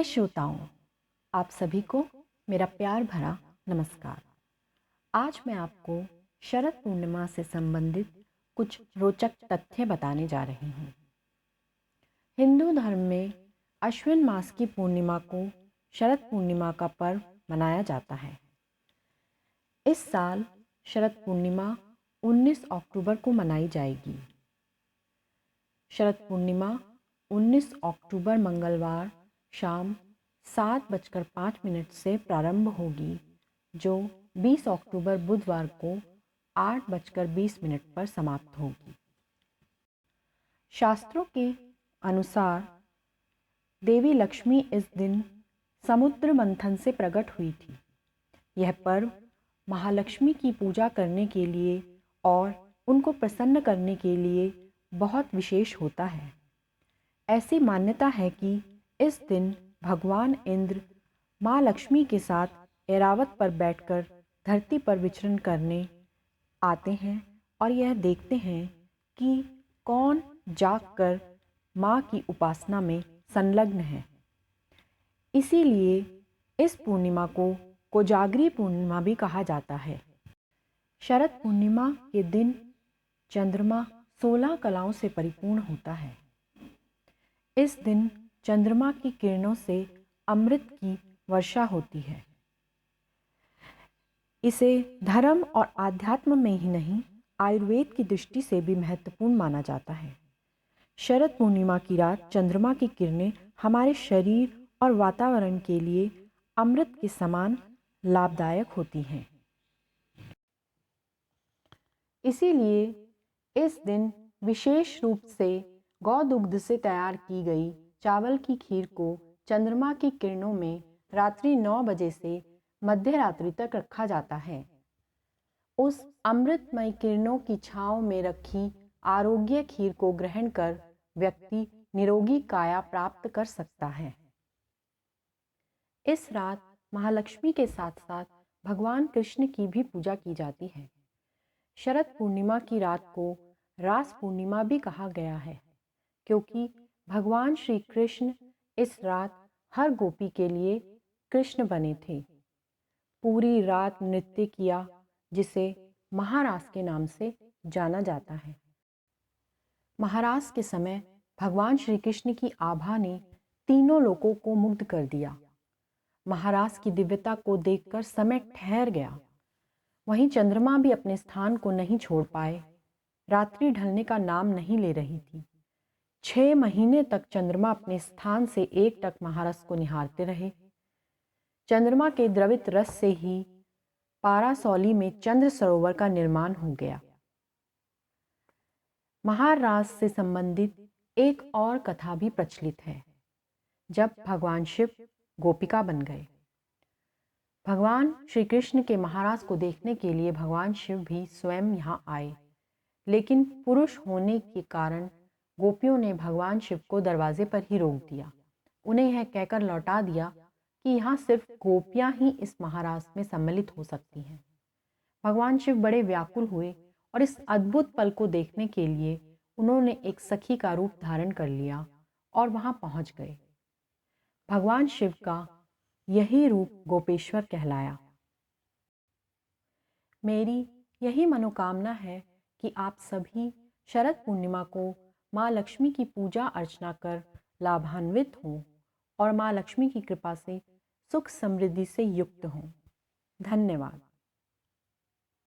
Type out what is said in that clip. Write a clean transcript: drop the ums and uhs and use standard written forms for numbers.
प्रिय श्रोताओं, आप सभी को मेरा प्यार भरा नमस्कार। आज मैं आपको शरद पूर्णिमा से संबंधित कुछ रोचक तथ्य बताने जा रही हूँ। हिंदू धर्म में अश्विन मास की पूर्णिमा को शरद पूर्णिमा का पर्व मनाया जाता है। इस साल शरद पूर्णिमा 19 अक्टूबर को मनाई जाएगी। शरद पूर्णिमा 19 अक्टूबर मंगलवार शाम 7:05 से प्रारंभ होगी, जो 20 अक्टूबर बुधवार को 8:20 पर समाप्त होगी। शास्त्रों के अनुसार देवी लक्ष्मी इस दिन समुद्र मंथन से प्रकट हुई थी। यह पर्व महालक्ष्मी की पूजा करने के लिए और उनको प्रसन्न करने के लिए बहुत विशेष होता है। ऐसी मान्यता है कि इस दिन भगवान इंद्र माँ लक्ष्मी के साथ ऐरावत पर बैठकर धरती पर विचरण करने आते हैं और यह देखते हैं कि कौन जागकर माँ की उपासना में संलग्न है। इसीलिए इस पूर्णिमा को कोजागरी पूर्णिमा भी कहा जाता है। शरद पूर्णिमा के दिन चंद्रमा 16 कलाओं से परिपूर्ण होता है। इस दिन चंद्रमा की किरणों से अमृत की वर्षा होती है। इसे धर्म और आध्यात्म में ही नहीं, आयुर्वेद की दृष्टि से भी महत्वपूर्ण माना जाता है। शरद पूर्णिमा की रात चंद्रमा की किरणें हमारे शरीर और वातावरण के लिए अमृत के समान लाभदायक होती हैं। इसीलिए इस दिन विशेष रूप से गौदुग्ध से तैयार की गई चावल की खीर को चंद्रमा की किरणों में रात्रि 9 बजे से मध्य रात्रि तक रखा जाता है। उस अमृतमय किरणों की छांव में रखी आरोग्य खीर को ग्रहण कर व्यक्ति निरोगी काया प्राप्त कर सकता है। इस रात महालक्ष्मी के साथ साथ भगवान कृष्ण की भी पूजा की जाती है। शरद पूर्णिमा की रात को रास पूर्णिमा भी कहा गया है, क्योंकि भगवान श्री कृष्ण इस रात हर गोपी के लिए कृष्ण बने थे। पूरी रात नृत्य किया, जिसे महारास के नाम से जाना जाता है। महारास के समय भगवान श्री कृष्ण की आभा ने तीनों लोकों को मुग्ध कर दिया। महारास की दिव्यता को देखकर समय ठहर गया। वहीं चंद्रमा भी अपने स्थान को नहीं छोड़ पाए। रात्रि ढलने का नाम नहीं ले रही थी। 6 महीने तक चंद्रमा अपने स्थान से एकटक महारस को निहारते रहे। चंद्रमा के द्रवित रस से ही पारासौली में चंद्र सरोवर का निर्माण हो गया। महारास से संबंधित एक और कथा भी प्रचलित है। जब भगवान शिव गोपिका बन गए, भगवान श्री कृष्ण के महारास को देखने के लिए भगवान शिव भी स्वयं यहाँ आए, लेकिन पुरुष होने के कारण गोपियों ने भगवान शिव को दरवाजे पर ही रोक दिया। उन्हें यह कहकर लौटा दिया कि यहाँ सिर्फ गोपियाँ ही इस महारास में सम्मिलित हो सकती हैं। भगवान शिव बड़े व्याकुल हुए और इस अद्भुत पल को देखने के लिए उन्होंने एक सखी का रूप धारण कर लिया और वहाँ पहुँच गए। भगवान शिव का यही रूप गोपेश्वर कहलाया। मेरी यही मनोकामना है कि आप सभी शरद पूर्णिमा को माँ लक्ष्मी की पूजा अर्चना कर लाभान्वित हों और माँ लक्ष्मी की कृपा से सुख समृद्धि से युक्त हों। धन्यवाद।